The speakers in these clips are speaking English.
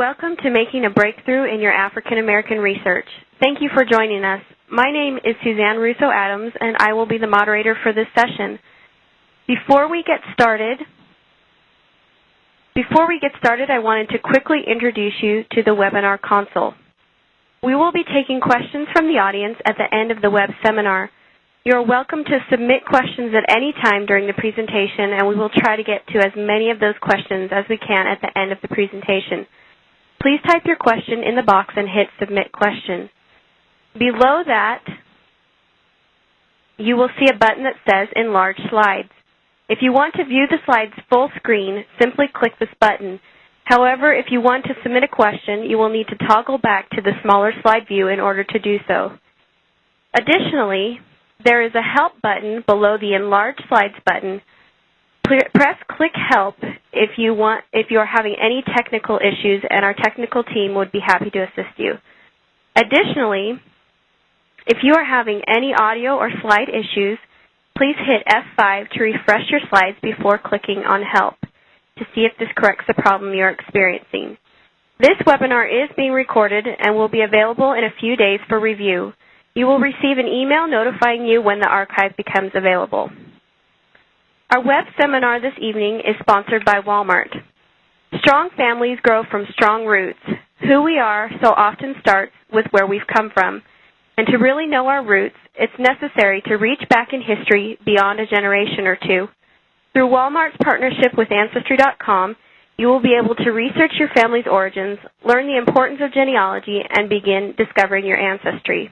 Welcome to Making a Breakthrough in Your African American Research. Thank you for joining us. My name is Suzanne Russo Adams, and I will be the moderator for this session. Before we get started, I wanted to quickly introduce you to the webinar console. We will be taking questions from the audience at the end of the web seminar. You are welcome to submit questions at any time during the presentation, and we will try to get to as many of those questions as we can at the end of the presentation. Please type your question in the box and hit Submit Question. Below that, you will see a button that says Enlarge Slides. If you want to view the slides full screen, simply click this button. However, if you want to submit a question, you will need to toggle back to the smaller slide view in order to do so. Additionally, there is a Help button below the Enlarge Slides button. Press Click Help if you are having any technical issues, and our technical team would be happy to assist you. Additionally, if you are having any audio or slide issues, please hit F5 to refresh your slides before clicking on Help to see if this corrects the problem you're experiencing. This webinar is being recorded and will be available in a few days for review. You will receive an email notifying you when the archive becomes available. Our web seminar this evening is sponsored by Walmart. Strong families grow from strong roots. Who we are so often starts with where we've come from. And to really know our roots, it's necessary to reach back in history beyond a generation or two. Through Walmart's partnership with Ancestry.com, you will be able to research your family's origins, learn the importance of genealogy, and begin discovering your ancestry.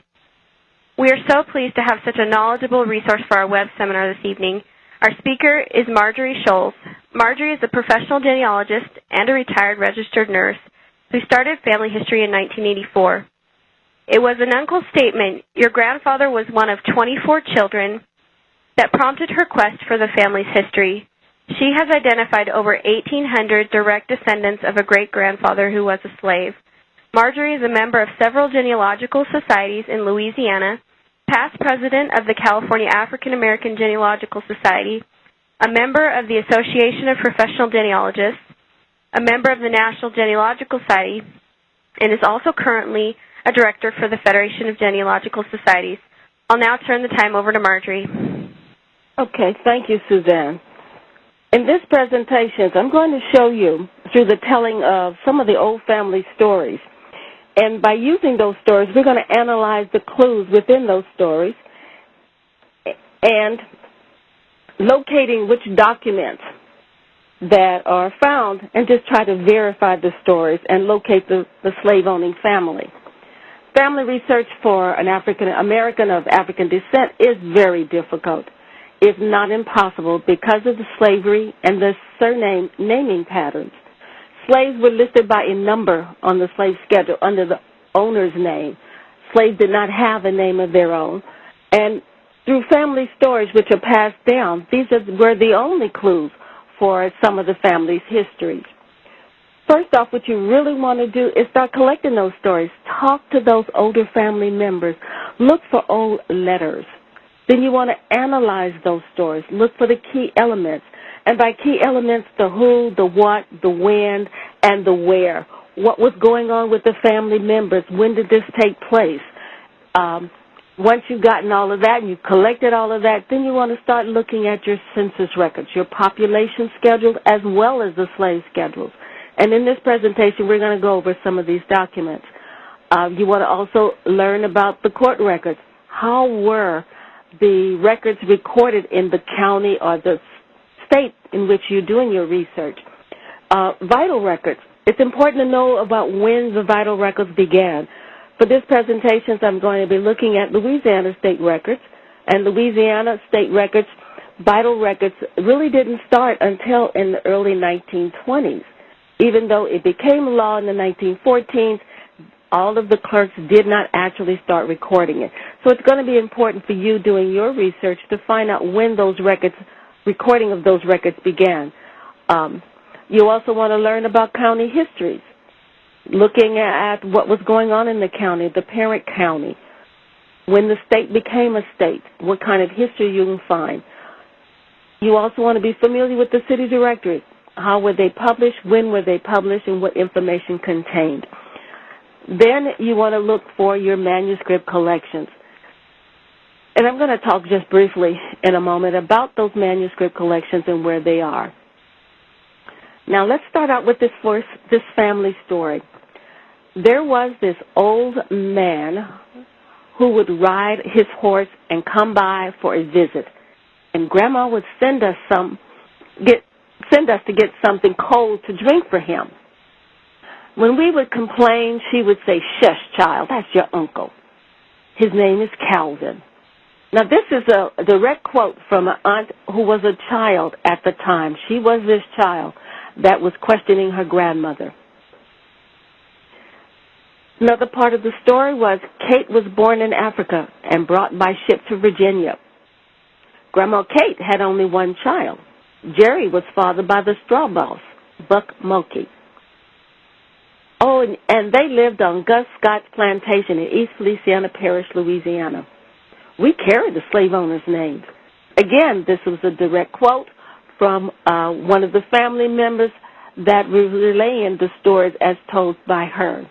We are so pleased to have such a knowledgeable resource for our web seminar this evening. Our speaker is Marjorie Scholes. Marjorie is a professional genealogist and a retired registered nurse who started family history in 1984. It was an uncle's statement, "Your grandfather was one of 24 children," that prompted her quest for the family's history. She has identified over 1,800 direct descendants of a great-grandfather who was a slave. Marjorie is a member of several genealogical societies in Louisiana, past president of the California African American Genealogical Society, a member of the Association of Professional Genealogists, a member of the National Genealogical Society, and is also currently a director for the Federation of Genealogical Societies. I'll now turn the time over to Marjorie. Okay, thank you, Suzanne. In this presentation, I'm going to show you through the telling of some of the old family stories. And by using those stories, we're going to analyze the clues within those stories and locating which documents that are found and just try to verify the stories and locate the slave-owning family. Family research for an African American of African descent is very difficult, if not impossible, because of the slavery and the surname naming patterns. Slaves were listed by a number on the slave schedule under the owner's name. Slaves did not have a name of their own. And through family stories which are passed down, these were the only clues for some of the family's histories. First off, what you really want to do is start collecting those stories. Talk to those older family members. Look for old letters. Then you want to analyze those stories. Look for the key elements. And by key elements, the who, the what, the when, and the where. What was going on with the family members? When did this take place? Once you've gotten all of that and you've collected all of that, then you want to start looking at your census records, your population schedules, as well as the slave schedules. And in this presentation, we're going to go over some of these documents. You want to also learn about the court records. How were the records recorded in the county or the state in which you're doing your research? Vital records. It's important to know about when the vital records began. For this presentation, I'm going to be looking at Louisiana state records, and Louisiana state records, vital records really didn't start until in the early 1920s. Even though it became law in the 1914s, all of the clerks did not actually start recording it. So it's going to be important for you doing your research to find out when those records, recording of those records began. You also want to learn about county histories, looking at what was going on in the county, the parent county, when the state became a state, what kind of history you can find. You also want to be familiar with the city directory. how were they published, when were they published, and what information contained. Then you want to look for your manuscript collections. And I'm going to talk just briefly in a moment about those manuscript collections and where they are. Now let's start out with this family story. There was this old man who would ride his horse and come by for a visit. And Grandma would send us to get something cold to drink for him. When we would complain, she would say, "Shush, child, that's your uncle. His name is Calvin." Now, this is a direct quote from an aunt who was a child at the time. She was this child that was questioning her grandmother. Another part of the story was Kate was born in Africa and brought by ship to Virginia. Grandma Kate had only one child. Jerry was fathered by the straw boss, Buck Mulkey. Oh, and they lived on Gus Scott's plantation in East Feliciana Parish, Louisiana. We carry the slave owner's names. Again, this was a direct quote from one of the family members that was relaying the stories as told by her.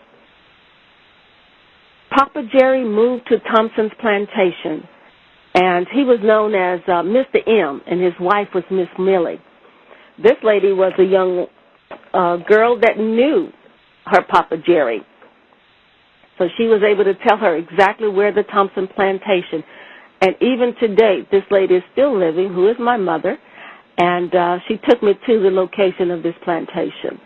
Papa Jerry moved to Thompson's plantation, and he was known as Mr. M, and his wife was Miss Millie. This lady was a young girl that knew her Papa Jerry. So she was able to tell her exactly where the Thompson plantation, and even to date, this lady is still living, who is my mother, and she took me to the location of this plantation.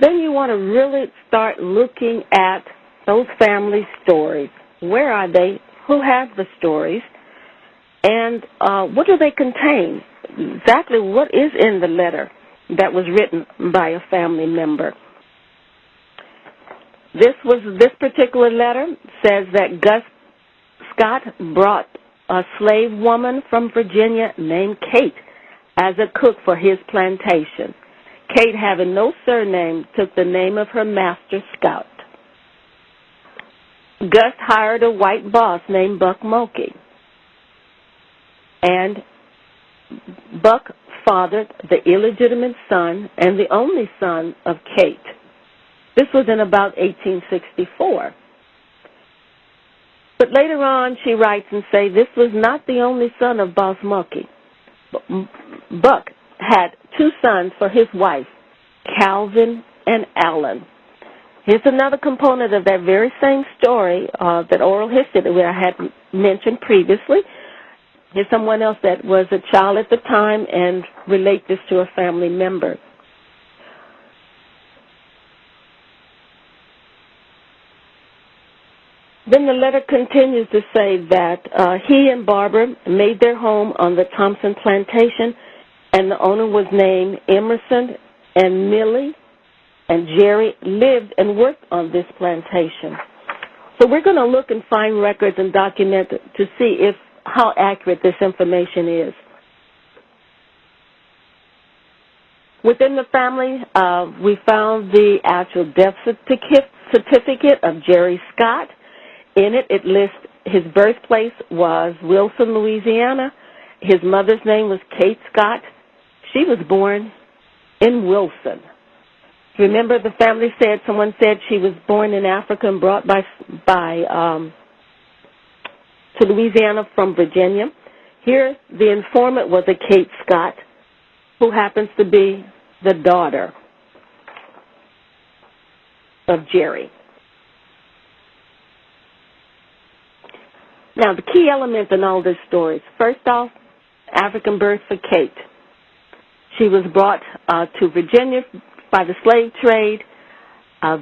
Then you want to really start looking at those family stories. Where are they? Who has the stories? And what do they contain? Exactly what is in the letter that was written by a family member? This particular letter says that Gus Scott brought a slave woman from Virginia named Kate as a cook for his plantation. Kate, having no surname, took the name of her master, Scout. Gus hired a white boss named Buck Mulkey, and Buck fathered the illegitimate son and the only son of Kate. This was in about 1864. But later on, she writes and says, this was not the only son of Boss Mulkey. Buck had two sons for his wife, Calvin and Allen. Here's another component of that very same story, that oral history that I had mentioned previously. Here's someone else that was a child at the time and relate this to a family member. Then the letter continues to say that he and Barbara made their home on the Thompson plantation, and the owner was named Emerson, and Millie and Jerry lived and worked on this plantation. So we're going to look and find records and document to see how accurate this information is. Within the family, we found the actual death certificate of Jerry Scott. In it, it lists his birthplace was Wilson, Louisiana. His mother's name was Kate Scott. She was born in Wilson. Remember, the family said, someone said she was born in Africa and brought to Louisiana from Virginia. Here, the informant was a Kate Scott, who happens to be the daughter of Jerry. Now, the key elements in all this story is, first off, African birth for Kate. She was brought to Virginia by the slave trade.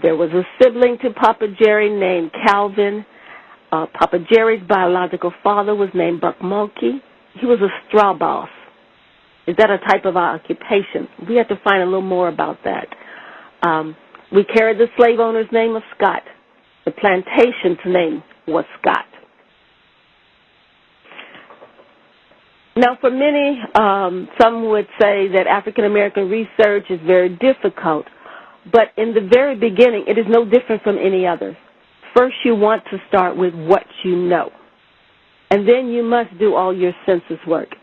There was a sibling to Papa Jerry named Calvin. Papa Jerry's biological father was named Buck Mulkey. He was a straw boss. Is that a type of occupation? We have to find a little more about that. We carried the slave owner's name of Scott. The plantation's name was Scott. Now, for many, some would say that African-American research is very difficult, but in the very beginning, it is no different from any other. First, you want to start with what you know, and then you must do all your census work.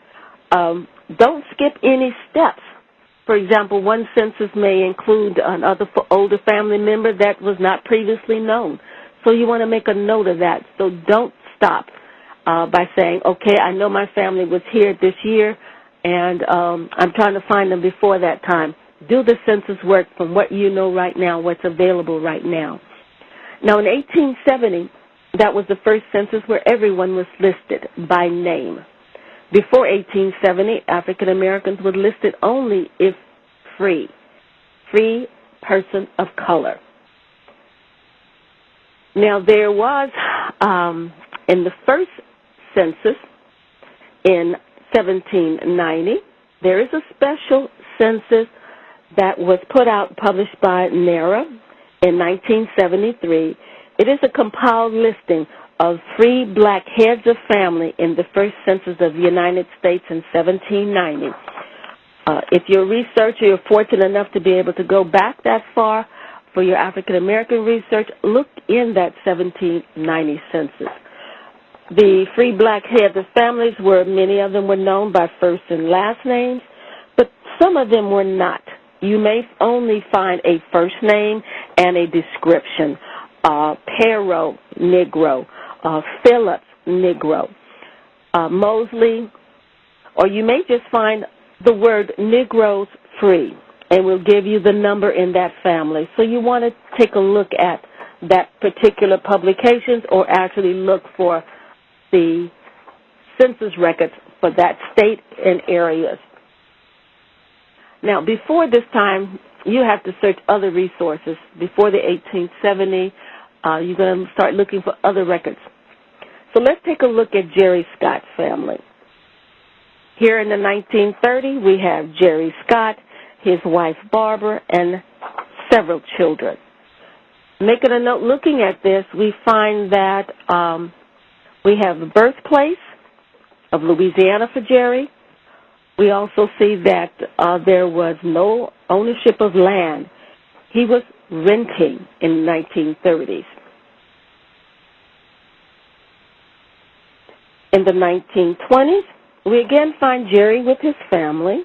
don't skip any steps. For example, one census may include another older family member that was not previously known. So you want to make a note of that. So don't stop by saying, okay, I know my family was here this year, and I'm trying to find them before that time. Do the census work from what you know right now, what's available right now. Now, in 1870, that was the first census where everyone was listed by name. Before 1870, African Americans were listed only if free person of color. Now, there was, in the first census in 1790, there is a special census that was put out, published by NARA in 1973. It is a compiled listing of free black heads of family in the first census of the United States in 1790. If you're a researcher, you're fortunate enough to be able to go back that far for your African American research, look in that 1790 census. The free black heads of families many of them were known by first and last names, but some of them were not. You may only find a first name and a description. Perot, Negro. Phillips, Negro. Mosley, or you may just find the word Negroes free, and we'll give you the number in that family. So you want to take a look at that particular publications or actually look for the census records for that state and areas. Now, before this time, you have to search other resources. Before the 1870, you're going to start looking for other records. So let's take a look at Jerry Scott's family. Here in the 1930s, we have Jerry Scott, his wife Barbara, and several children. Making a note, looking at this, we find that we have the birthplace of Louisiana for Jerry. We also see that there was no ownership of land. He was renting in the 1930s. In the 1920s, we again find Jerry with his family.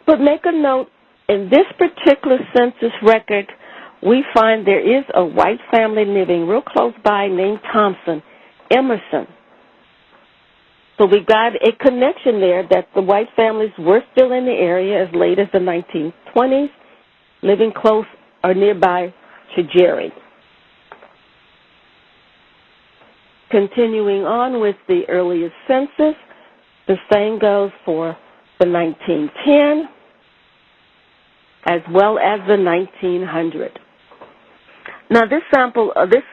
But make a note, in this particular census record, we find there is a white family living real close by named Thompson, Emerson. So we got a connection there that the white families were still in the area as late as the 1920s, living close or nearby to Jerry. Continuing on with the earliest census, the same goes for the 1910 as well as the 1900. Now this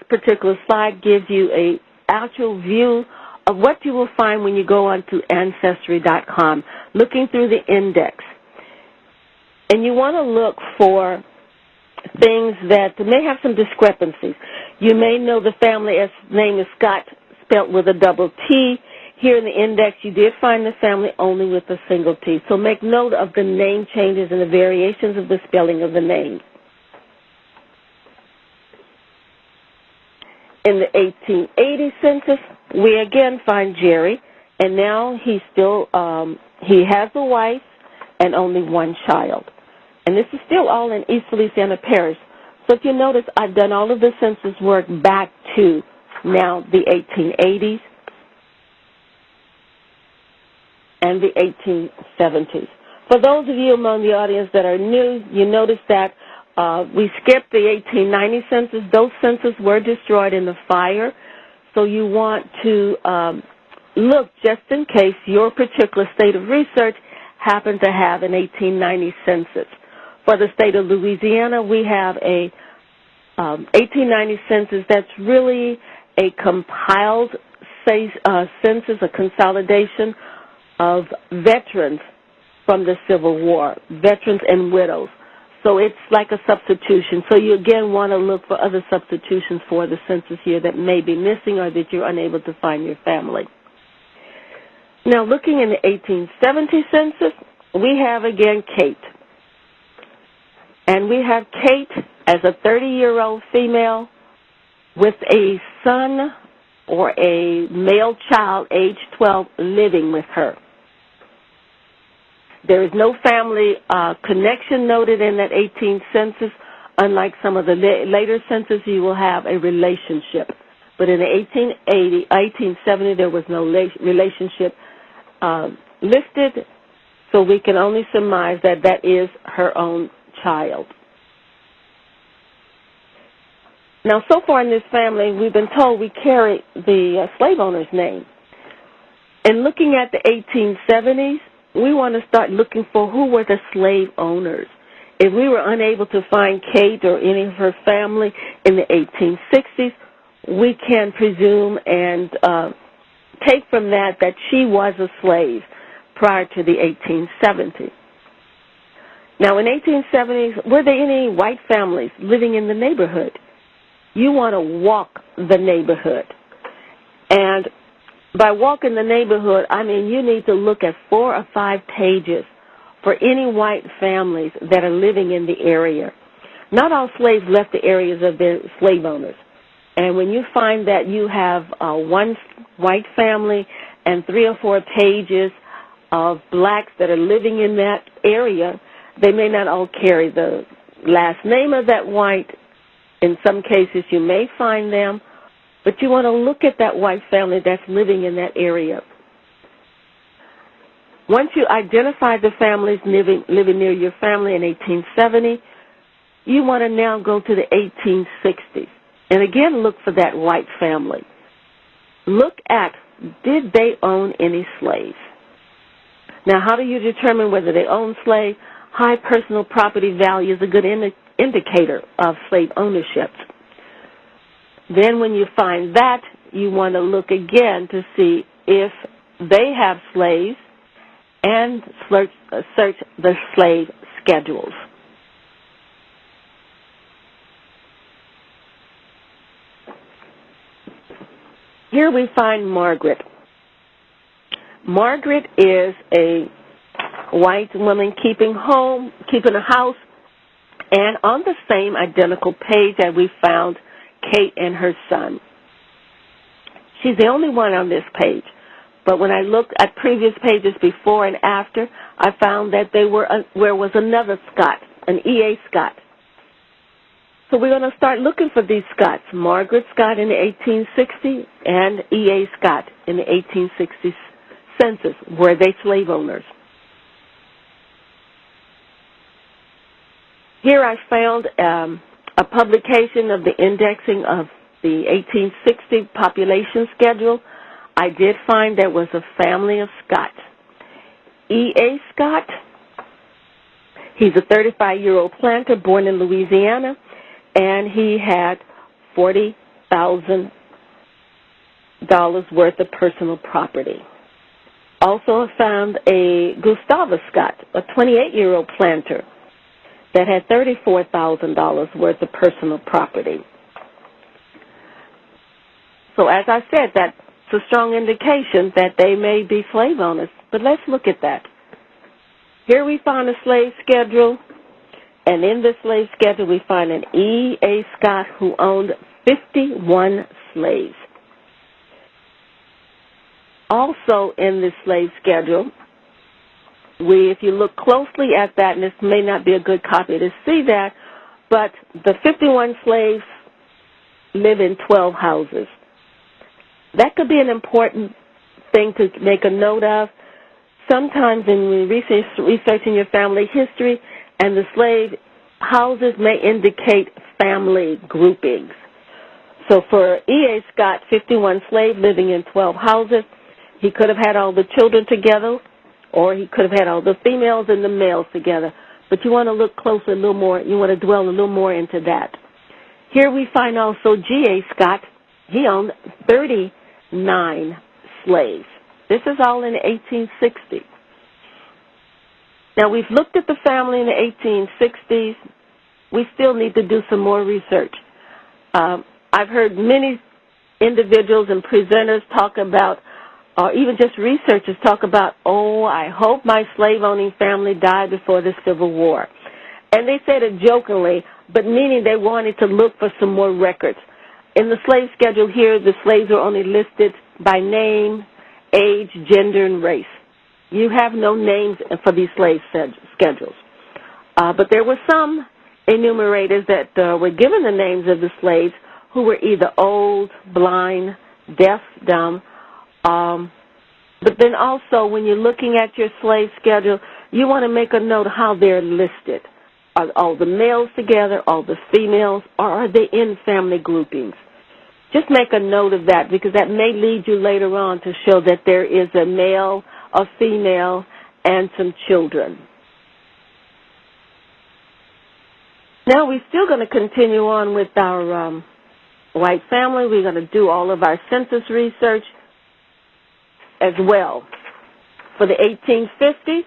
particular slide gives you an actual view of what you will find when you go onto Ancestry.com, looking through the index. And you want to look for things that may have some discrepancies. You may know the family name is Scott, spelled with a double T. Here in the index, you did find the family only with a single T. So make note of the name changes and the variations of the spelling of the name. In the 1880 census, we again find Jerry, and now he has a wife and only one child. And this is still all in East Feliciana Parish. So if you notice, I've done all of the census work back to now the 1880s and the 1870s. For those of you among the audience that are new, you notice that we skipped the 1890 census. Those censuses were destroyed in the fire. So you want to look just in case your particular state of research happened to have an 1890 census. For the state of Louisiana, we have a 1890 census that's really a compiled census, a consolidation of veterans from the Civil War, veterans and widows. So it's like a substitution. So you again want to look for other substitutions for the census here that may be missing or that you're unable to find your family. Now looking in the 1870 census, we have again Kate. And we have Kate as a 30-year-old female with a son or a male child, age 12, living with her. There is no family connection noted in that 18th census. Unlike some of the later census, you will have a relationship. But in the 1870, there was no relationship listed, so we can only surmise that that is her own child. Now, so far in this family, we've been told we carry the slave owner's name. And looking at the 1870s, we want to start looking for who were the slave owners. If we were unable to find Kate or any of her family in the 1860s, we can presume and take from that she was a slave prior to the 1870s. Now, in 1870s, were there any white families living in the neighborhood? You want to walk the neighborhood. And by walking the neighborhood, I mean you need to look at 4 or 5 pages for any white families that are living in the area. Not all slaves left the areas of their slave owners. And when you find that you have one white family and 3 or 4 pages of blacks that are living in that area, they may not all carry the last name of that white. In some cases, you may find them, but you want to look at that white family that's living in that area. Once you identify the families living near your family in 1870, you want to now go to the 1860s. And again, look for that white family. Look at, did they own any slaves? Now, how do you determine whether they own slaves? High personal property value is a good indicator of slave ownership. Then when you find that, you want to look again to see if they have slaves and search the slave schedules. Here we find Margaret. Margaret is a white woman keeping a house, and on the same identical page that we found Kate and her son. She's the only one on this page, but when I looked at previous pages before and after, I found that there was another Scott, an E.A. Scott. So we're going to start looking for these Scotts, Margaret Scott in the 1860s and E.A. Scott in the 1860s census. Were they slave owners? Here I found a publication of the indexing of the 1860 population schedule. I did find there was a family of Scott. E.A. Scott, he's a 35-year-old planter born in Louisiana, and he had $40,000 worth of personal property. Also found a Gustava Scott, a 28-year-old planter, that had $34,000 worth of personal property. So as I said, that's a strong indication that they may be slave owners. But let's look at that. Here we find a slave schedule, and in this slave schedule we find an E.A. Scott who owned 51 slaves. Also in this slave schedule, if you look closely at that, and this may not be a good copy to see that, but the 51 slaves live in 12 houses. That could be an important thing to make a note of. Sometimes in researching your family history, and the slave houses may indicate family groupings. So for E.A. Scott, 51 slaves living in 12 houses, he could have had all the children together, or he could have had all the females and the males together. But you want to look closer a little more. You want to dwell a little more into that. Here we find also G.A. Scott. He owned 39 slaves. This is all in the 1860s. Now, we've looked at the family in the 1860s. We still need to do some more research. I've heard many individuals and presenters talk about, or even just researchers talk about, oh, I hope my slave-owning family died before the Civil War. And they said it jokingly, but meaning they wanted to look for some more records. In the slave schedule here, the slaves are only listed by name, age, gender, and race. you have no names for these slave schedules. But there were some enumerators that were given the names of the slaves who were either old, blind, deaf, dumb. But then also, when you're looking at your slave schedule, you want to make a note of how they're listed. Are all the males together, all the females, or are they in family groupings? Just make a note of that, because that may lead you later on to show that there is a male, a female, and some children. Now we're still going to continue on with our white family. We're going to do all of our census research as well. For the 1850s,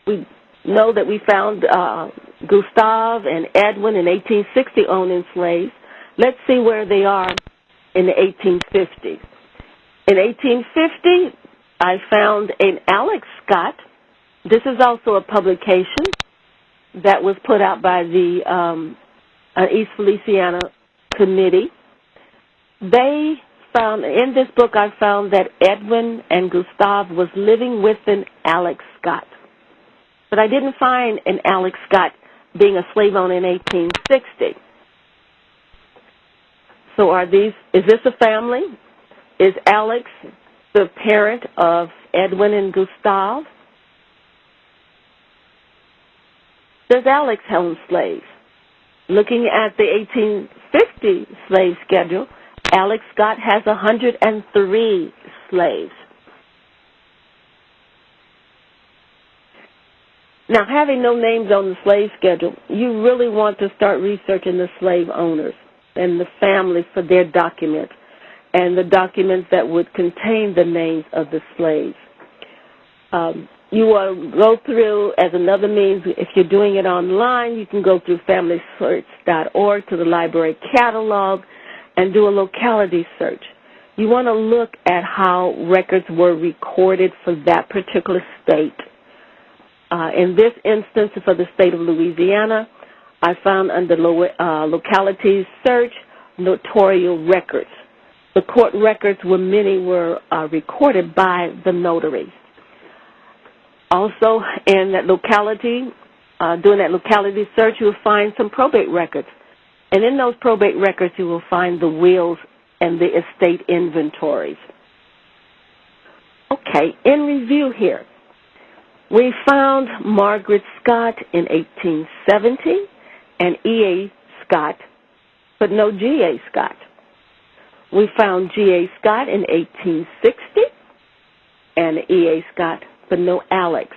we know that we found Gustav and Edwin in 1860 owning slaves. Let's see where they are in the 1850s. In 1850, I found an Alex Scott. This is also a publication that was put out by the East Feliciana Committee. They found, in this book I found that Edwin and Gustav was living with an Alex Scott. But I didn't find an Alex Scott being a slave owner in 1860. So is this a family? Is Alex the parent of Edwin and Gustav? Does Alex own slaves? Looking at the 1850 slave schedule, Alex Scott has 103 slaves. Now, having no names on the slave schedule, you really want to start researching the slave owners and the families for their documents and the documents that would contain the names of the slaves. You will go through, as another means, if you're doing it online, you can go through FamilySearch.org to the library catalog and do a locality search. You want to look at how records were recorded for that particular state. In this instance, for the state of Louisiana, I found under locality search notarial records. The court records where many were recorded by the notaries. Also, in that locality, doing that locality search, you will find some probate records. And in those probate records, you will find the wills and the estate inventories. Okay, in review here, we found Margaret Scott in 1870 and E.A. Scott, but no G.A. Scott. We found G.A. Scott in 1860 and E.A. Scott, but no Alex.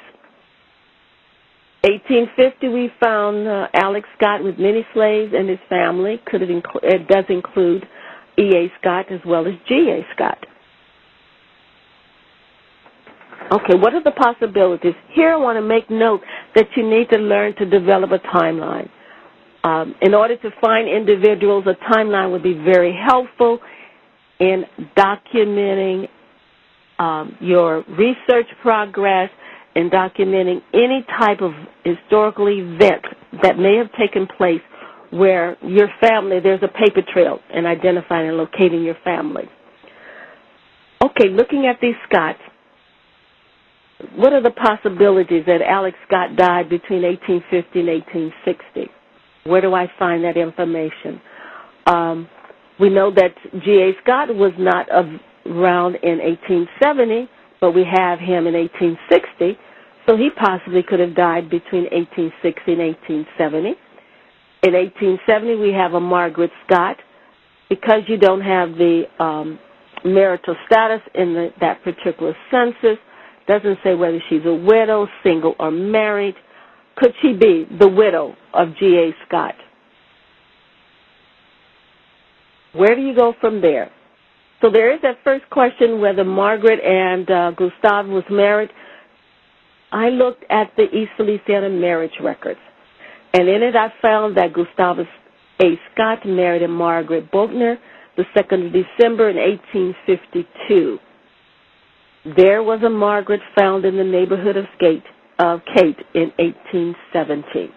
1850, we found Alex Scott with many slaves and his family. It does include E.A. Scott as well as G.A. Scott. Okay, what are the possibilities? Here I want to make note that you need to learn to develop a timeline. In order to find individuals, a timeline would be very helpful in documenting your research progress and documenting any type of historical event that may have taken place where your family, there's a paper trail in identifying and locating your family. Okay, looking at these Scotts, what are the possibilities that Alex Scott died between 1850 and 1860? Where do I find that information? We know that G.A. Scott was not around in 1870, but we have him in 1860, so he possibly could have died between 1860 and 1870. In 1870, we have a Margaret Scott. Because you don't have the marital status in that particular census, doesn't say whether she's a widow, single, or married. Could she be the widow of G.A. Scott? Where do you go from there? So there is that first question whether Margaret and Gustav was married. I looked at the East Feliciana marriage records, and in it I found that Gustavus A. Scott married a Margaret Bogner the 2nd of December in 1852. There was a Margaret found in the neighborhood of Kate in 1870.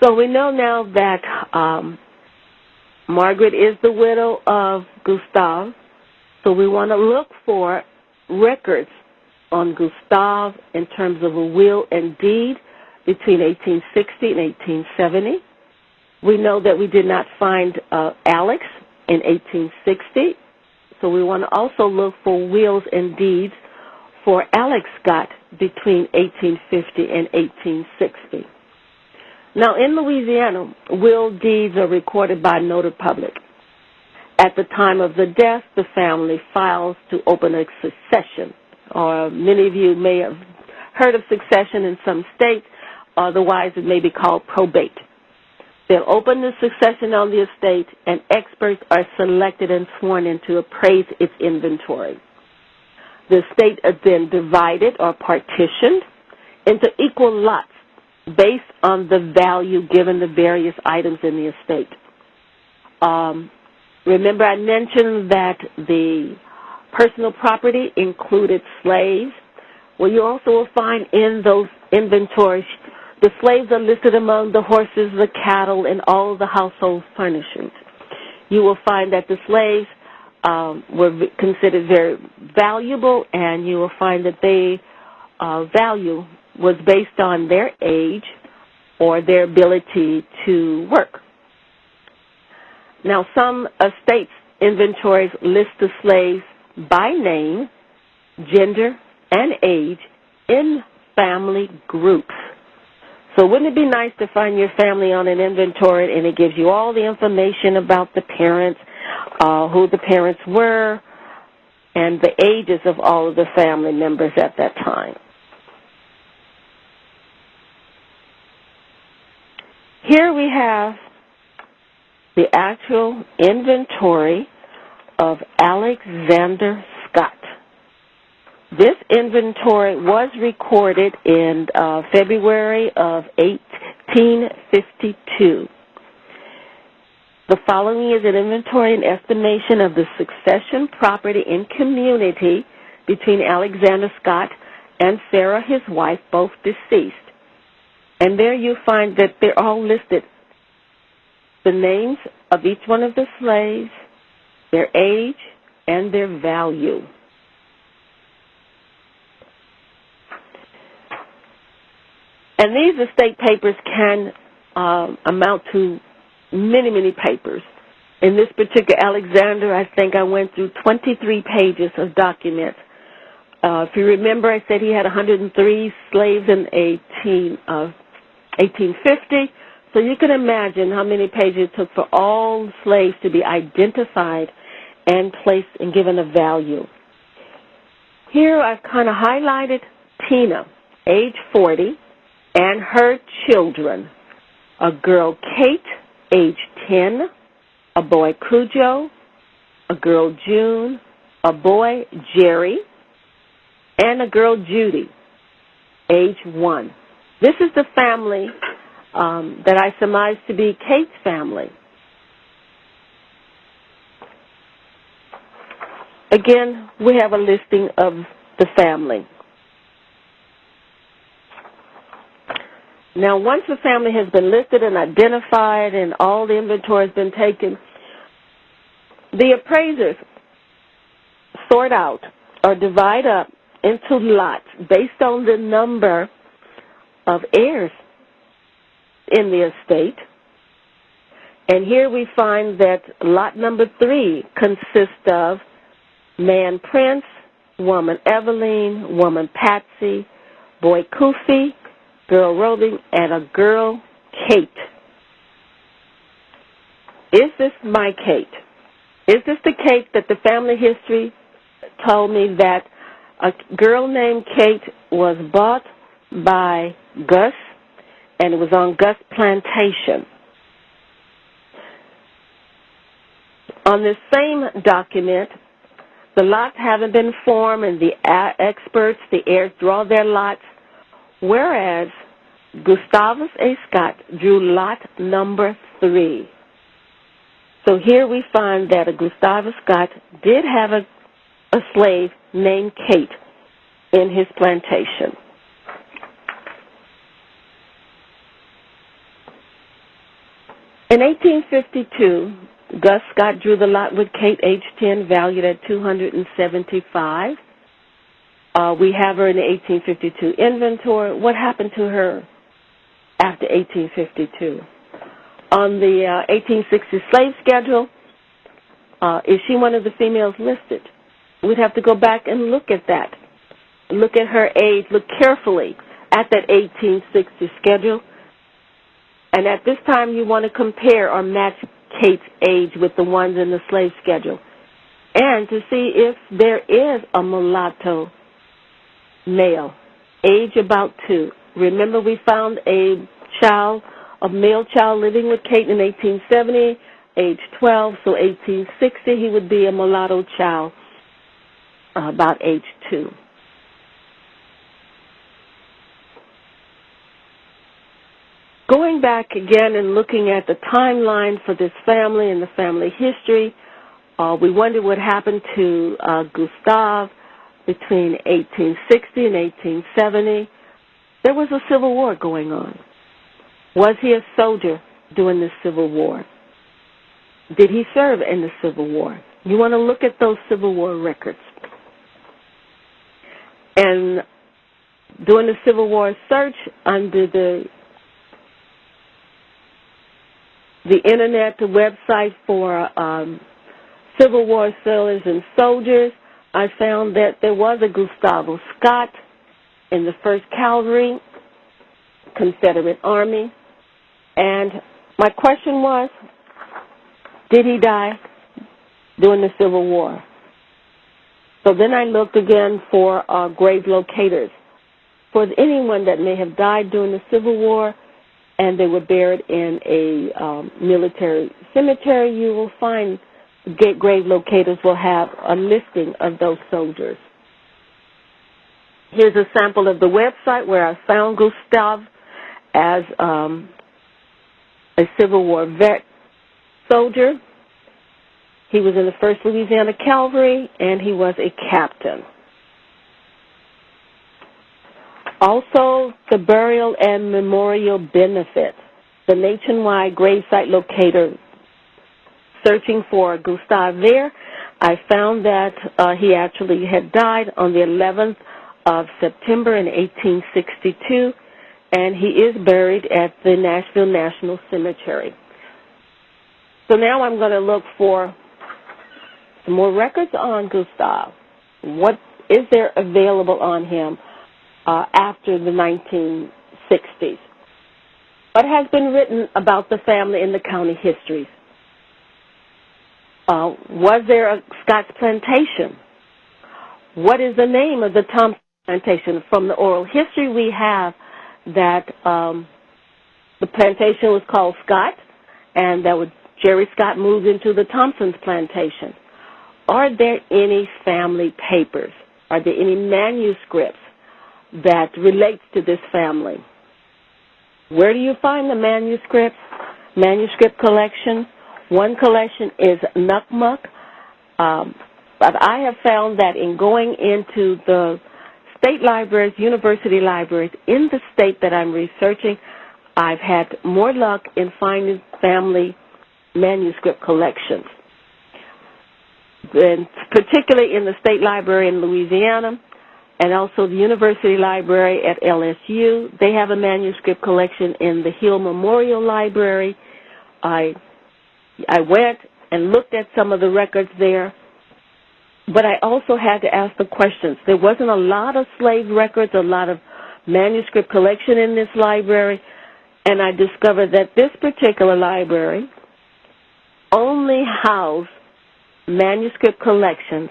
So we know now that Margaret is the widow of Gustav, So we want to look for records on Gustave in terms of a will and deed between 1860 and 1870. We know that we did not find Alex in 1860, so we want to also look for wills and deeds for Alex Scott between 1850 and 1860. Now, in Louisiana, will deeds are recorded by notary public. At the time of the death, the family files to open a succession, or many of you may have heard of succession in some states, otherwise it may be called probate. They'll open the succession on the estate, and experts are selected and sworn in to appraise its inventory. The estate is then divided or partitioned into equal lots based on the value given the various items in the estate. Remember I mentioned that the personal property included slaves. Well, you also will find in those inventories the slaves are listed among the horses, the cattle, and all the household furnishings. You will find that the slaves were considered very valuable, and you will find that they value was based on their age or their ability to work. Now, some estates' inventories list the slaves by name, gender, and age in family groups. So wouldn't it be nice to find your family on an inventory and it gives you all the information about the parents, who the parents were, and the ages of all of the family members at that time. Here we have the actual inventory of Alexander Scott. This inventory was recorded in February of 1852. The following is an inventory and estimation of the succession property in community between Alexander Scott and Sarah, his wife, both deceased. And there you find that they're all listed. The names of each one of the slaves, their age, and their value. And these estate papers can amount to many, many papers. In this particular Alexander, I think I went through 23 pages of documents. If you remember, I said he had 103 slaves in 1850. So you can imagine how many pages it took for all slaves to be identified and placed and given a value. Here I've kind of highlighted Tina, age 40, and her children. A girl, Kate, age 10, a boy, Cujo, a girl, June, a boy, Jerry, and a girl, Judy, age 1. This is the family that I surmise to be Kate's family. Again, we have a listing of the family. Now, once the family has been listed and identified and all the inventory has been taken, the appraisers sort out or divide up into lots based on the number of heirs in the estate. And here we find that lot number 3 consists of man Prince, woman Eveline, woman Patsy, boy Koofy, girl Robin, and a girl Kate. Is this my Kate? Is this the Kate that the family history told me that a girl named Kate was bought by Gus, and it was on Gus Plantation? On this same document, the lots haven't been formed, and the experts, the heirs, draw their lots, whereas Gustavus A. Scott drew lot number 3. So here we find that a Gustavus Scott did have a slave named Kate in his plantation. In 1852, Gus Scott drew the lot with Kate, age 10, valued at $275. We have her in the 1852 inventory. What happened to her after 1852? On the 1860 slave schedule, is she one of the females listed? We'd have to go back and look at that. Look at her age. Look carefully at that 1860 schedule. And at this time, you want to compare or match Kate's age with the ones in the slave schedule, and to see if there is a mulatto male, age about 2. Remember, we found a male child living with Kate in 1870, age 12, so 1860 he would be a mulatto child about age 2. Going back again and looking at the timeline for this family and the family history, we wonder what happened to Gustave between 1860 and 1870. There was a civil war going on. Was he a soldier during the Civil War? Did he serve in the Civil War? You want to look at those Civil War records. And doing the Civil War search under the internet, the website for Civil War sailors and soldiers, I found that there was a Gustavo Scott in the 1st Cavalry, Confederate Army. And my question was, did he die during the Civil War? So then I looked again for grave locators. For anyone that may have died during the Civil War and they were buried in a military cemetery, you will find grave locators will have a listing of those soldiers. Here's a sample of the website where I found Gustave as a Civil War vet soldier. He was in the 1st Louisiana Cavalry, and he was a captain. Also, the burial and memorial benefits. The nationwide gravesite locator, searching for Gustave there, I found that he actually had died on the 11th of September in 1862, and he is buried at the Nashville National Cemetery. So now I'm going to look for some more records on Gustave. What is there available on him after the 1960s? What has been written about the family in the county histories? Was there a Scott's plantation? What is the name of the Thompson plantation? From the oral history we have that the plantation was called Scott, and that Jerry Scott moved into the Thompson's plantation. Are there any family papers? Are there any manuscripts that relates to this family? Where do you find the manuscripts? Manuscript collection. One collection is Nukmuk. But I have found that in going into the state libraries, university libraries in the state that I'm researching, I've had more luck in finding family manuscript collections. And particularly in the state library in Louisiana and also the university library at LSU. They have a manuscript collection in the Hill Memorial Library. I went and looked at some of the records there, but I also had to ask the questions. There wasn't a lot of slave records, a lot of manuscript collection in this library, and I discovered that this particular library only housed manuscript collections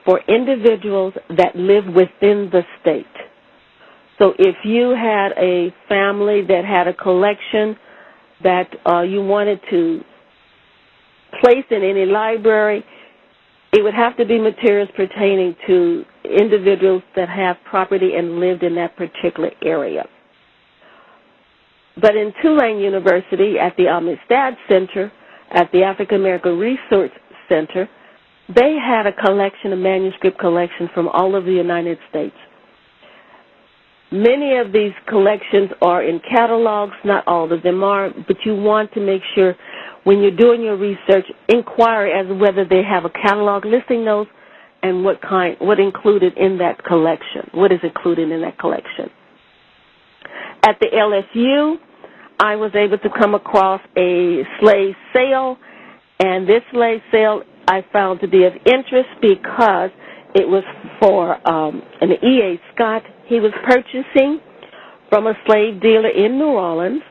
for individuals that live within the state. So if you had a family that had a collection that you wanted to place in any library, it would have to be materials pertaining to individuals that have property and lived in that particular area. But in Tulane University, at the Amistad Center, at the African American Research Center, they had a collection, a manuscript collection from all over the United States. Many of these collections are in catalogs, not all of them are, but you want to make sure when you're doing your research, inquire as to whether they have a catalog listing those and what included in that collection, what is included in that collection. At the LSU, I was able to come across a slave sale, and this slave sale I found to be of interest because it was for an E.A. Scott. He was purchasing from a slave dealer in New Orleans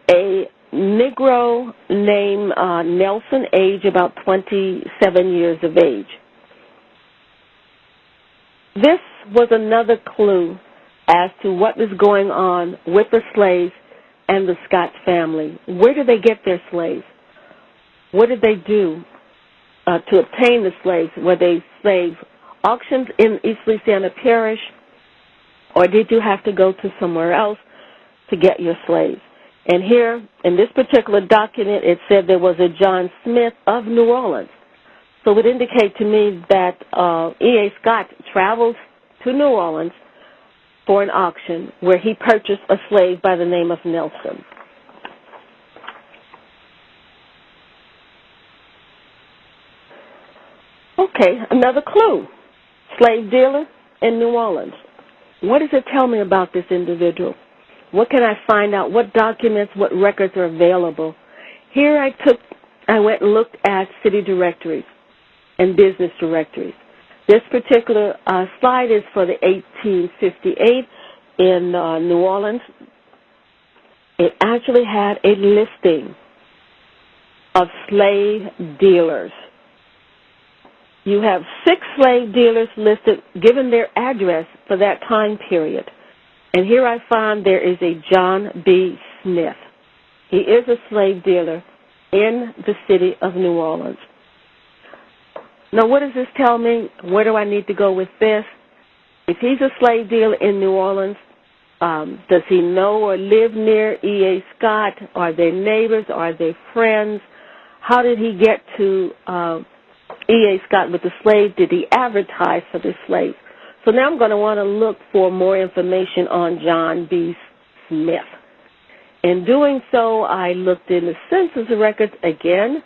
a Negro named Nelson, age about 27 years of age. This was another clue as to what was going on with the slaves and the Scott family. Where did they get their slaves? What did they do to obtain the slaves? Were they slave auctions in East Feliciana Parish, or did you have to go to somewhere else to get your slaves? And here, in this particular document, it said there was a John Smith of New Orleans. So it would indicate to me that E.A. Scott traveled to New Orleans for an auction where he purchased a slave by the name of Nelson. Okay, another clue. Slave dealer in New Orleans. What does it tell me about this individual? What can I find out? What documents, what records are available? Here I went and looked at city directories and business directories. This particular slide is for the 1858 in New Orleans. It actually had a listing of slave dealers. You have 6 slave dealers listed, given their address for that time period. And here I find there is a John B. Smith. He is a slave dealer in the city of New Orleans. Now, what does this tell me? Where do I need to go with this? If he's a slave dealer in New Orleans, does he know or live near E.A. Scott? Are they neighbors? Are they friends? How did he get to E.A. Scott with the slave? Did he advertise for the slave? So now I'm going to want to look for more information on John B. Smith. In doing so, I looked in the Census records again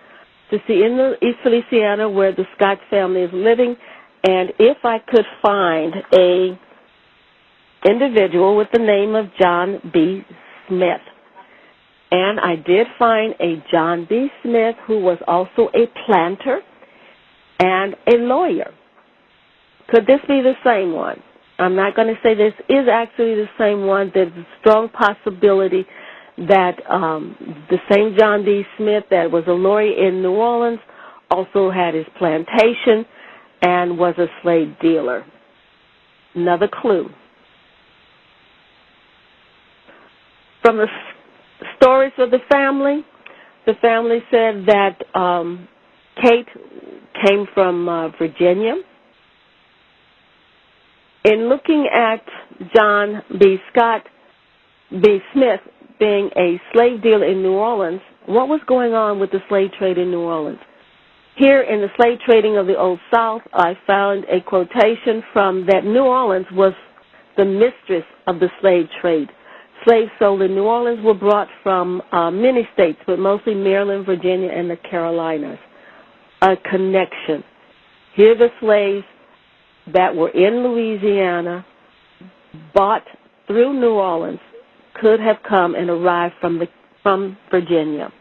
to see in the East Feliciana where the Scott family is living, and if I could find a individual with the name of John B. Smith. And I did find a John B. Smith who was also a planter and a lawyer. Could this be the same one? I'm not going to say this is actually the same one. There's a strong possibility that the same John D. Smith that was a lawyer in New Orleans also had his plantation and was a slave dealer. Another clue. From the stories of the family said that Kate came from Virginia. In looking at John B. Smith being a slave dealer in New Orleans, what was going on with the slave trade in New Orleans? Here in the slave trading of the Old South, I found a quotation from that New Orleans was the mistress of the slave trade. Slaves sold in New Orleans were brought from many states, but mostly Maryland, Virginia, and the Carolinas. A connection. Here the slaves that were in Louisiana, bought through New Orleans, could have come and arrived from Virginia.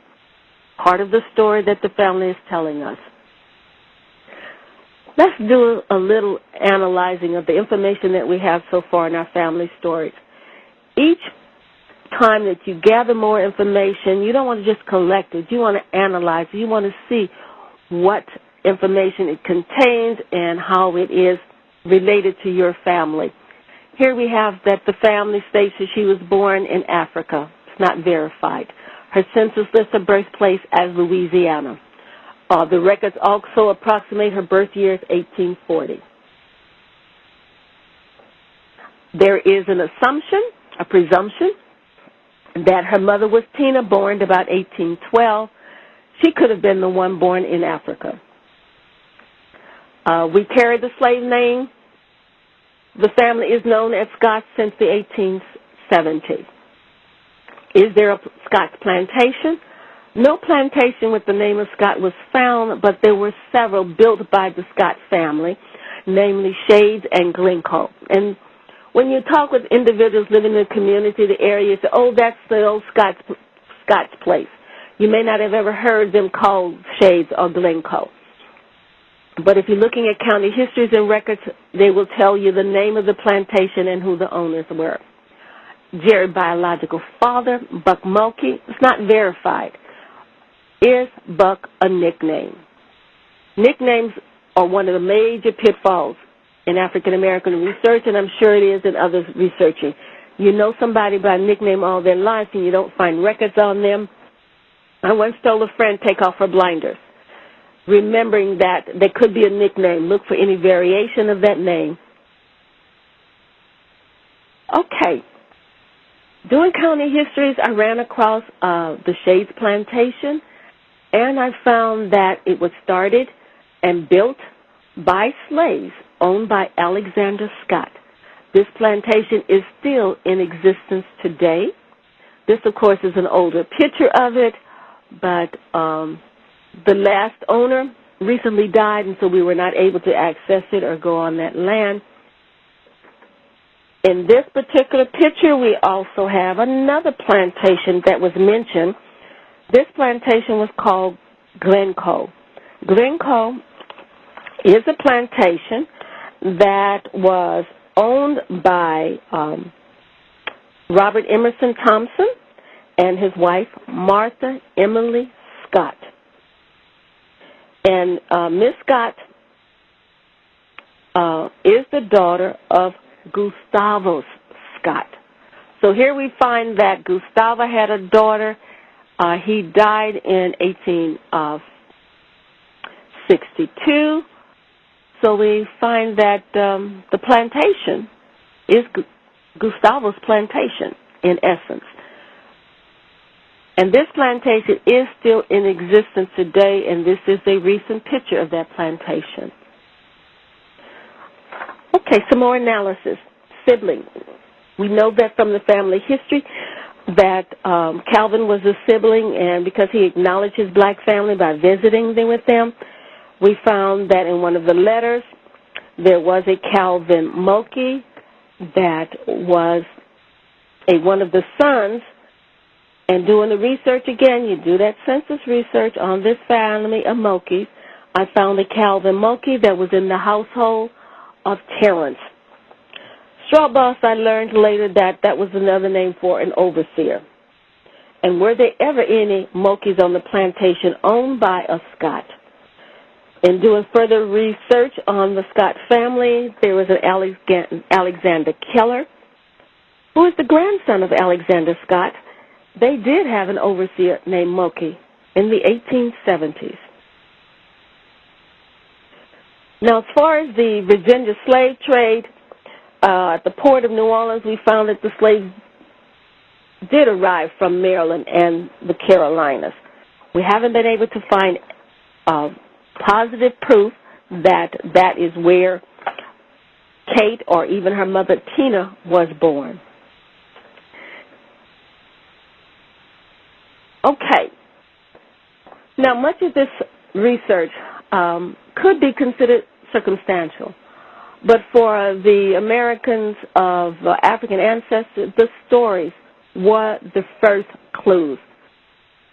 Part of the story that the family is telling us. Let's do a little analyzing of the information that we have so far in our family stories. Each time that you gather more information, you don't want to just collect it. You want to analyze it. You want to see what information it contains and how it is related to your family. Here we have that the family states that she was born in Africa. It's not verified. Her census lists her birthplace as Louisiana. The records also approximate her birth year as 1840. There is an assumption, a presumption, that her mother was Tina, born about 1812. She could have been the one born in Africa. We carry the slave name. The family is known as Scott since the 1870s. Is there a Scott's plantation? No plantation with the name of Scott was found, but there were several built by the Scott family, namely Shades and Glencoe. And when you talk with individuals living in the community, the area, you say, oh, that's the old Scott's place. You may not have ever heard them called Shades or Glencoe. But if you're looking at county histories and records, they will tell you the name of the plantation and who the owners were. Jerry's biological father, Buck Mulkey, it's not verified. Is Buck a nickname? Nicknames are one of the major pitfalls in African American research, and I'm sure it is in others researching. You know somebody by nickname all their lives and you don't find records on them. I once told a friend, take off her blinders, remembering that there could be a nickname. Look for any variation of that name. Okay. Doing county histories, I ran across the Shades Plantation, and I found that it was started and built by slaves owned by Alexander Scott. This plantation is still in existence today. This, of course, is an older picture of it, but the last owner recently died, and so we were not able to access it or go on that land. In this particular picture, we also have another plantation that was mentioned. This plantation was called Glencoe. Glencoe is a plantation that was owned by Robert Emerson Thompson and his wife, Martha Emily Scott. And Miss Scott is the daughter of Gustavus Scott. So here we find that Gustavo had a daughter. He died in 1862. So we find that the plantation is Gustavo's plantation, in essence. And this plantation is still in existence today, and this is a recent picture of that plantation. Okay, some more analysis. Siblings. We know that from the family history that Calvin was a sibling, and because he acknowledged his black family by visiting them with them, we found that in one of the letters there was a Calvin Mulkey that was one of the sons. And doing the research again, you do that census research on this family of Mulkeys. I found a Calvin Mulkey that was in the household of Terrence. Straw boss, I learned later that that was another name for an overseer. And were there ever any Mulkeys on the plantation owned by a Scott? In doing further research on the Scott family, there was an Alexander Keller, who is the grandson of Alexander Scott. They did have an overseer named Mulkey in the 1870s. Now, as far as the Virginia slave trade, at the port of New Orleans, we found that the slaves did arrive from Maryland and the Carolinas. We haven't been able to find positive proof that that is where Kate or even her mother Tina was born. Okay. Now, much of this research could be considered circumstantial, but for the Americans of African ancestry, the stories were the first clues.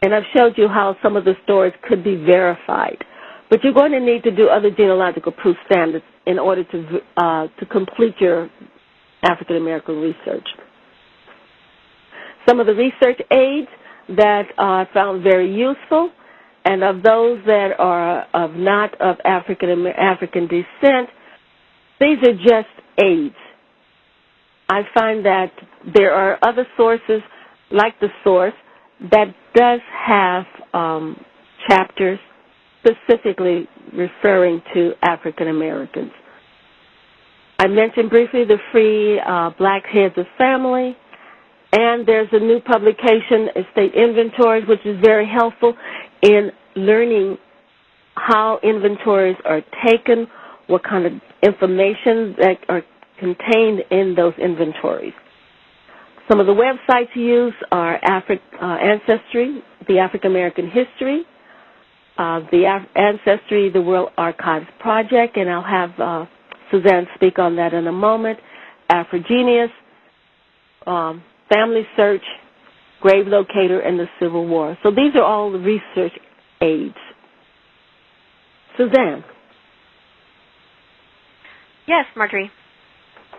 And I've showed you how some of the stories could be verified. But you're going to need to do other genealogical proof standards in order to complete your African American research. Some of the research aids that I found very useful, and of those that are not of African descent, these are just aids. I find that there are other sources, like the source, that does have chapters specifically referring to African Americans. I mentioned briefly the Free Black Heads of Family, and there's a new publication, Estate Inventories, which is very helpful in learning how inventories are taken, what kind of information that are contained in those inventories. Some of the websites used are Ancestry, the African American History, Ancestry, the World Archives Project, and I'll have Suzanne speak on that in a moment, Afrogenius, Family Search, Grave Locator, and the Civil War. So these are all the research aids. Suzanne. Yes, Marjorie.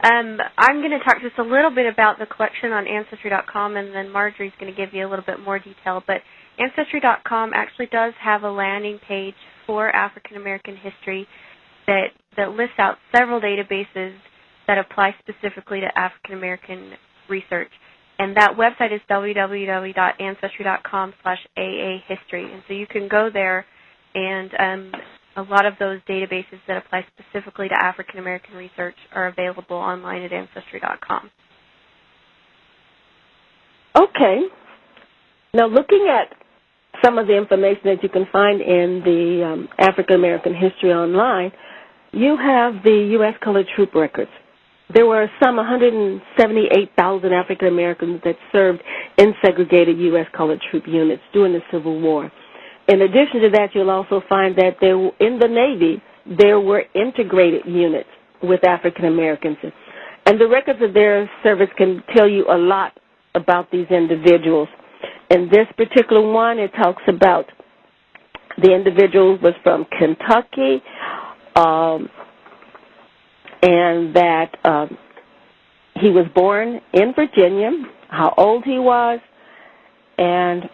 I'm going to talk just a little bit about the collection on Ancestry.com, and then Marjorie's going to give you a little bit more detail. But Ancestry.com actually does have a landing page for African American history that lists out several databases that apply specifically to African American research. And that website is www.ancestry.com/AAhistory. And so you can go there, and a lot of those databases that apply specifically to African American research are available online at Ancestry.com. Okay. Now, looking at some of the information that you can find in the African American history online, you have the U.S. Colored Troop records. There were some 178,000 African Americans that served in segregated U.S. Colored Troop units during the Civil War. In addition to that, you'll also find that in the Navy, there were integrated units with African Americans. And the records of their service can tell you a lot about these individuals. In this particular one, it talks about the individual was from Kentucky, and that he was born in Virginia, how old he was, and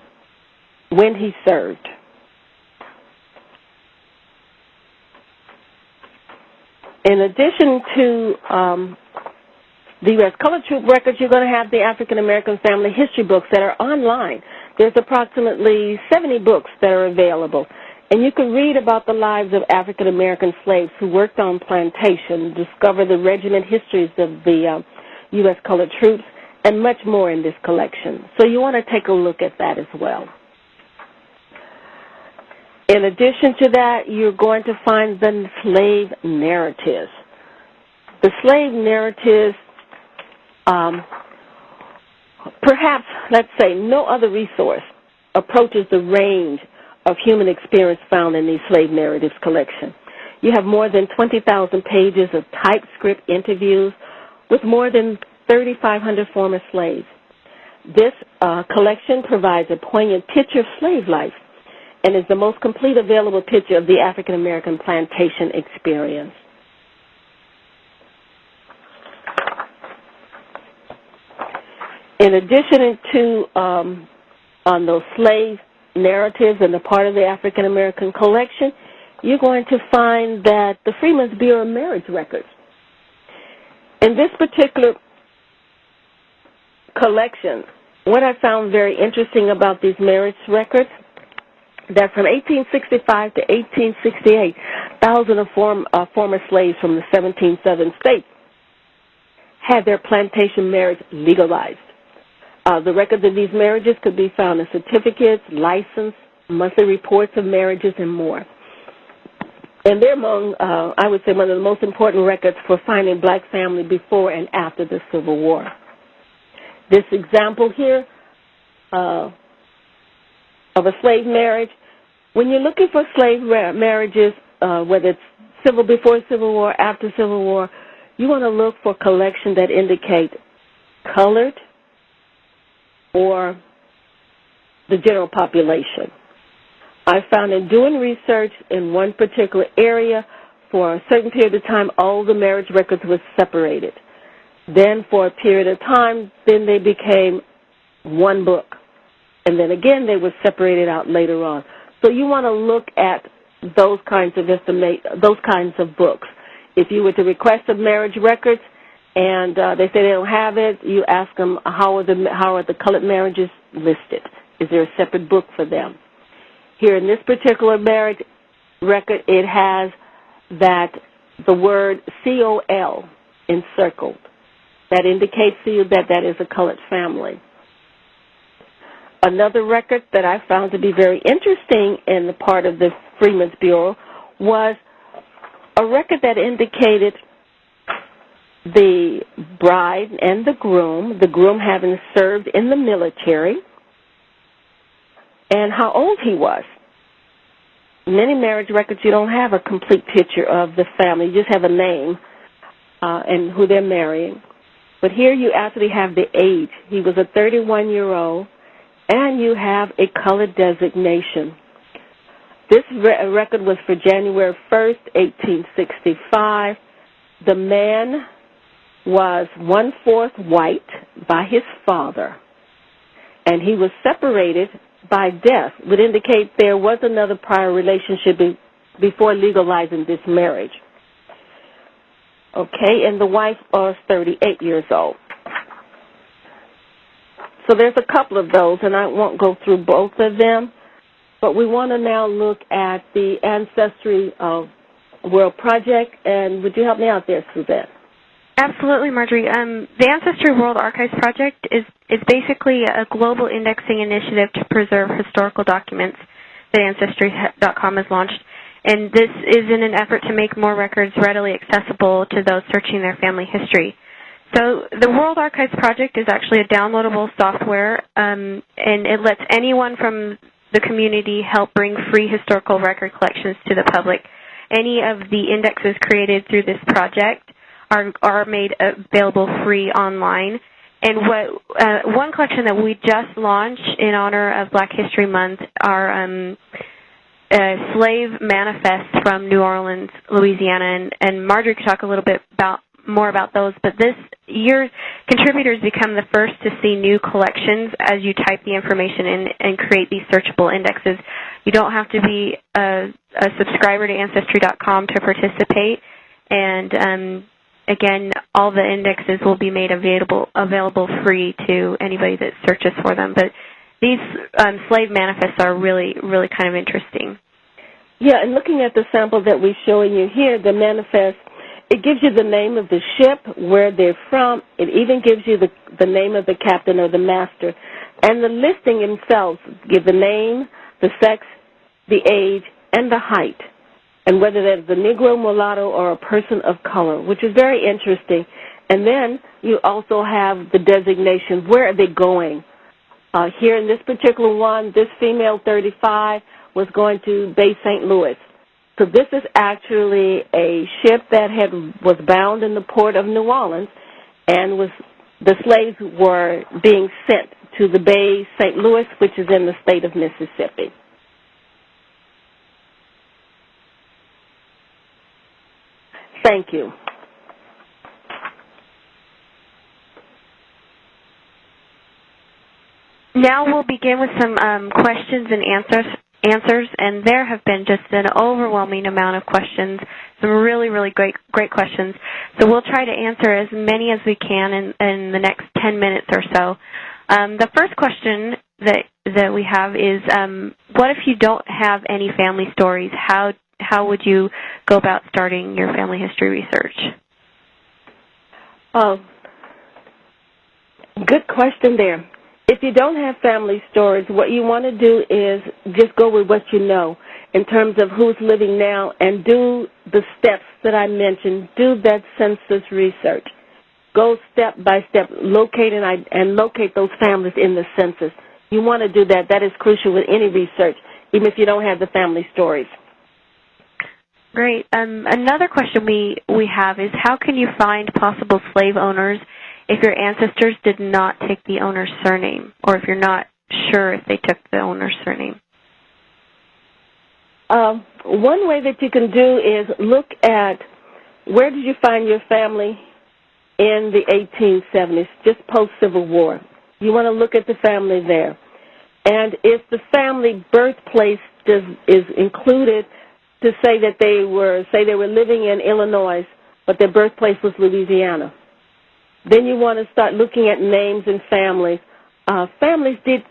when he served. In addition to the U.S. Colored Troop records, you're going to have the African American family history books that are online. There's approximately 70 books that are available. And you can read about the lives of African American slaves who worked on plantation, discover the regiment histories of the U.S. Colored Troops, and much more in this collection. So you want to take a look at that as well. In addition to that, you're going to find the slave narratives. The slave narratives, perhaps, let's say, no other resource approaches the range of human experience found in these slave narratives collection. You have more than 20,000 pages of typescript interviews with more than 3,500 former slaves. This collection provides a poignant picture of slave life and is the most complete available picture of the African American plantation experience. In addition to on those slave narratives and the part of the African American collection, you're going to find that the Freedmen's Bureau of Marriage records. In this particular collection, what I found very interesting about these marriage records, that from 1865 to 1868, thousands of former slaves from the 17 southern states had their plantation marriage legalized. The records of these marriages could be found in certificates, license, monthly reports of marriages, and more. And they're among, I would say, one of the most important records for finding black family before and after the Civil War. This example here of a slave marriage, when you're looking for slave marriages, whether it's before Civil War, after Civil War, you want to look for collections that indicate colored or the general population. I found in doing research in one particular area, for a certain period of time, all the marriage records were separated. Then for a period of time, then they became one book. And then again, they were separated out later on. So you want to look at those kinds of books. If you were to request a marriage records and they say they don't have it, you ask them, how are the colored marriages listed? Is there a separate book for them? Here in this particular marriage record, it has the word COL encircled. That indicates to you that that is a colored family. Another record that I found to be very interesting in the part of the Freedmen's Bureau was a record that indicated the bride and the groom having served in the military, and how old he was. Many marriage records, you don't have a complete picture of the family. You just have a name and who they're marrying. But here you actually have the age. He was a 31-year-old, and you have a color designation. This record was for January 1st, 1865. The man was 1/4 white by his father, and he was separated by death, would indicate there was another prior relationship before legalizing this marriage. Okay, and the wife was 38 years old. So there's a couple of those, and I won't go through both of them, but we want to now look at the Ancestry World Project, and would you help me out there, Suzanne? Absolutely, Marjorie. The Ancestry World Archives Project is basically a global indexing initiative to preserve historical documents that Ancestry.com has launched, and this is in an effort to make more records readily accessible to those searching their family history. So the World Archives Project is actually a downloadable software, and it lets anyone from the community help bring free historical record collections to the public. Any of the indexes created through this project are made available free online. And one collection that we just launched in honor of Black History Month are slave manifests from New Orleans, Louisiana, and Marjorie could talk a little bit more about those. But this year, contributors become the first to see new collections as you type the information in and create these searchable indexes. You don't have to be a subscriber to Ancestry.com to participate, and again, all the indexes will be made available free to anybody that searches for them. But these slave manifests are really, really kind of interesting. Yeah, and looking at the sample that we're showing you here, the manifest, it gives you the name of the ship, where they're from. It even gives you the name of the captain or the master. And the listing themselves give the name, the sex, the age, and the height, and whether that's a Negro, mulatto, or a person of color, which is very interesting. And then you also have the designation. Where are they going? Here in this particular one, this female, 35, was going to Bay St. Louis. So this is actually a ship that was bound in the port of New Orleans, and the slaves were being sent to the Bay St. Louis, which is in the state of Mississippi. Thank you. Now we'll begin with some questions and answers, and there have been just an overwhelming amount of questions, some really, really great questions. So we'll try to answer as many as we can in the next 10 minutes or so. The first question that we have is, what if you don't have any family stories? How would you go about starting your family history research? Good question there. If you don't have family stories, what you want to do is just go with what you know in terms of who's living now, and do the steps that I mentioned. Do that census research. Go step by step, locate those families in the census. You want to do that. That is crucial with any research, even if you don't have the family stories. Great. Another question we have is, how can you find possible slave owners if your ancestors did not take the owner's surname, or if you're not sure if they took the owner's surname? One way that you can do is look at where did you find your family in the 1870s, just post-Civil War. You want to look at the family there. And if the family birthplace is included, to say that they were living in Illinois, but their birthplace was Louisiana. Then you want to start looking at names and families. Families did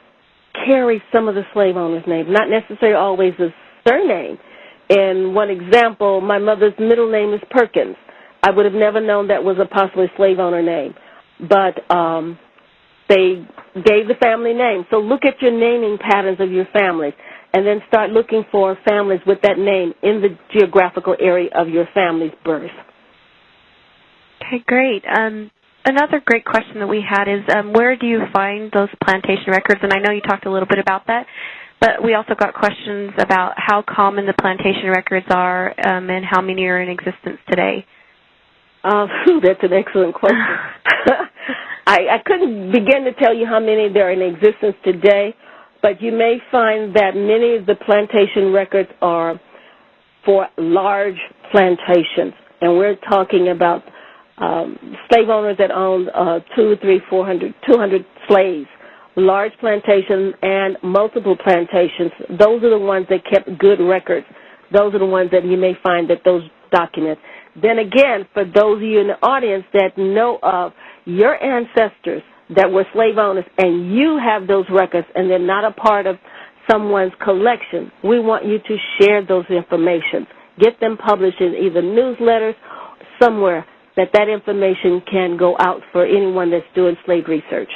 carry some of the slave owners' names, not necessarily always a surname. In one example, my mother's middle name is Perkins. I would have never known that was a possibly slave owner name, but they gave the family name. So look at your naming patterns of your families, and then start looking for families with that name in the geographical area of your family's birth. Okay, great. Another great question that we had is where do you find those plantation records? And I know you talked a little bit about that, but we also got questions about how common the plantation records are and how many are in existence today. That's an excellent question. I couldn't begin to tell you how many there are in existence today, but you may find that many of the plantation records are for large plantations, and we're talking about slave owners that owned 200 slaves, large plantations and multiple plantations. Those are the ones that kept good records. Those are the ones that you may find that those documents. Then again, for those of you in the audience that know of your ancestors that were slave owners and you have those records and they're not a part of someone's collection, we want you to share those information. Get them published in either newsletters or somewhere that information can go out for anyone that's doing slave research.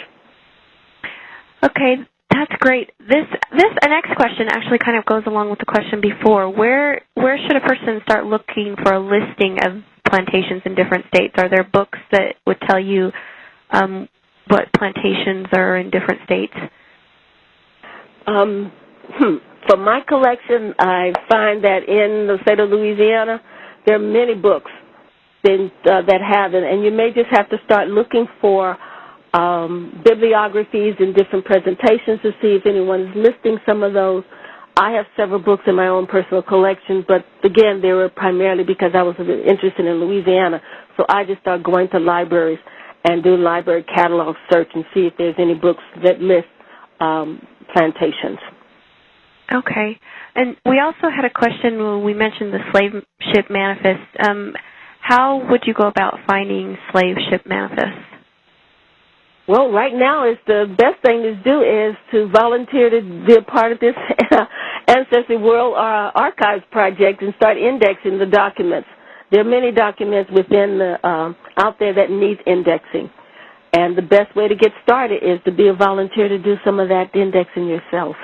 Okay, that's great. This next question actually kind of goes along with the question before. Where should a person start looking for a listing of plantations in different states? Are there books that would tell you what plantations are in different states? For my collection, I find that in the state of Louisiana, there are many books that have it, and you may just have to start looking for bibliographies and different presentations to see if anyone is listing some of those. I have several books in my own personal collection, but again, they were primarily because I was interested in Louisiana, so I just started going to libraries and do library catalog search and see if there's any books that list plantations. Okay. And we also had a question when we mentioned the slave ship manifest. How would you go about finding slave ship manifests? Well, right now, the best thing to do is to volunteer to be a part of this Ancestry World Archives project and start indexing the documents. There are many documents within out there that need indexing. And the best way to get started is to be a volunteer to do some of that indexing yourself.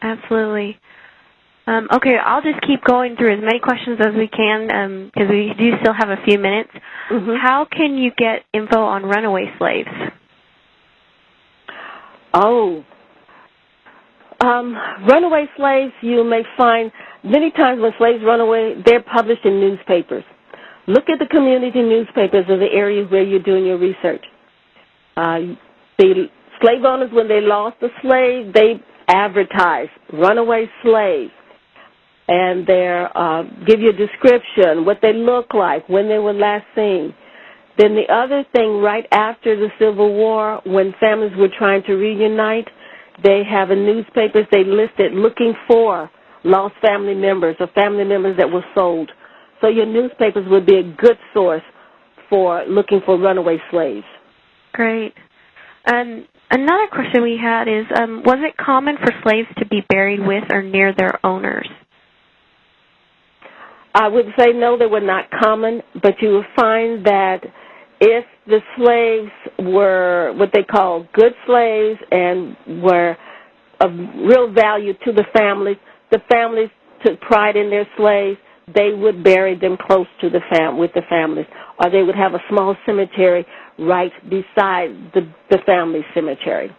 Absolutely. Okay, I'll just keep going through as many questions as we can because we do still have a few minutes. Mm-hmm. How can you get info on runaway slaves? Runaway slaves, you may find many times when slaves run away, they're published in newspapers. Look at the community newspapers of the areas where you're doing your research. The slave owners, when they lost a slave, they advertise runaway slaves. And they give you a description, what they look like, when they were last seen. Then the other thing, right after the Civil War, when families were trying to reunite, they have in newspapers, they listed looking for lost family members or family members that were sold. So your newspapers would be a good source for looking for runaway slaves. Great. Another question we had is, was it common for slaves to be buried with or near their owners? I would say no, they were not common, but you will find that if the slaves were what they call good slaves and were of real value to the families took pride in their slaves, they would bury them close to with the families, or they would have a small cemetery right beside the family cemetery.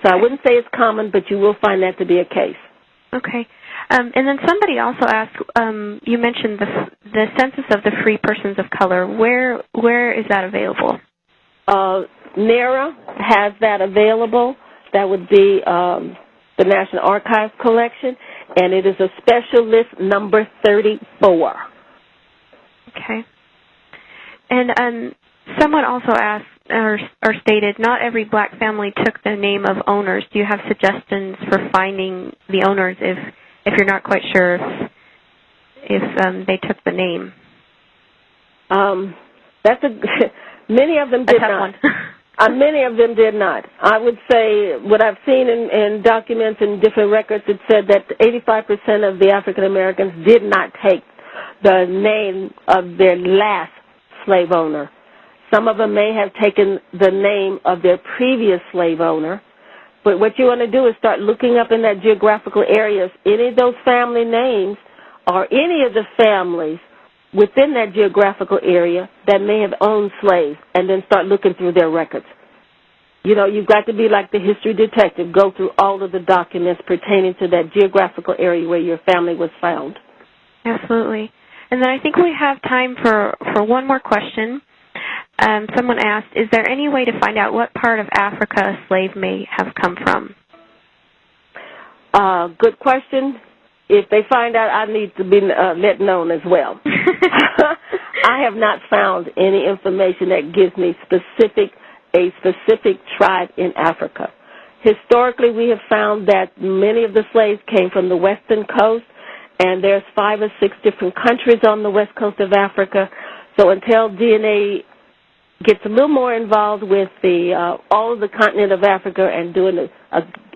So I wouldn't say it's common, but you will find that to be a case. Okay. And then somebody also asked, you mentioned the Census of the Free Persons of Color. Where is that available? NARA has that available. That would be the National Archives collection, and it is a special list number 34. Okay. And someone also asked or stated, not every black family took the name of owners. Do you have suggestions for finding the owners if you're not quite sure if they took the name? Many of them did not. Many of them did not. I would say what I've seen in documents and different records, it said that 85% of the African Americans did not take the name of their last slave owner. Some of them may have taken the name of their previous slave owner. But what you want to do is start looking up in that geographical areas, any of those family names or any of the families within that geographical area that may have owned slaves and then start looking through their records. You know, you've got to be like the history detective, go through all of the documents pertaining to that geographical area where your family was found. Absolutely. And then I think we have time for one more question. Someone asked, is there any way to find out what part of Africa a slave may have come from? Good question. If they find out, I need to be let known as well. I have not found any information that gives me a specific tribe in Africa. Historically, we have found that many of the slaves came from the western coast, and there's 5 or 6 different countries on the west coast of Africa. So until DNA gets a little more involved with all of the continent of Africa and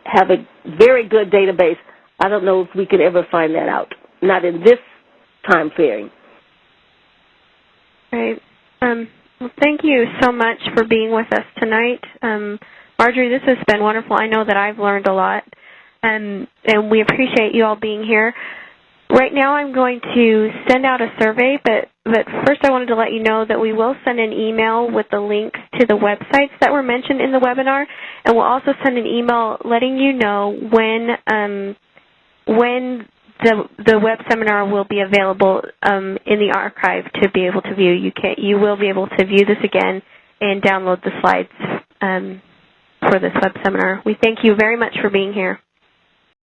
have a very good database, I don't know if we could ever find that out. Not in this time frame. Right. Well, thank you so much for being with us tonight. Marjorie, this has been wonderful. I know that I've learned a lot, and we appreciate you all being here. Right now I'm going to send out a survey, but first I wanted to let you know that we will send an email with the links to the websites that were mentioned in the webinar, and we'll also send an email letting you know when the web seminar will be available in the archive to be able to view. You will be able to view this again and download the slides for this web seminar. We thank you very much for being here.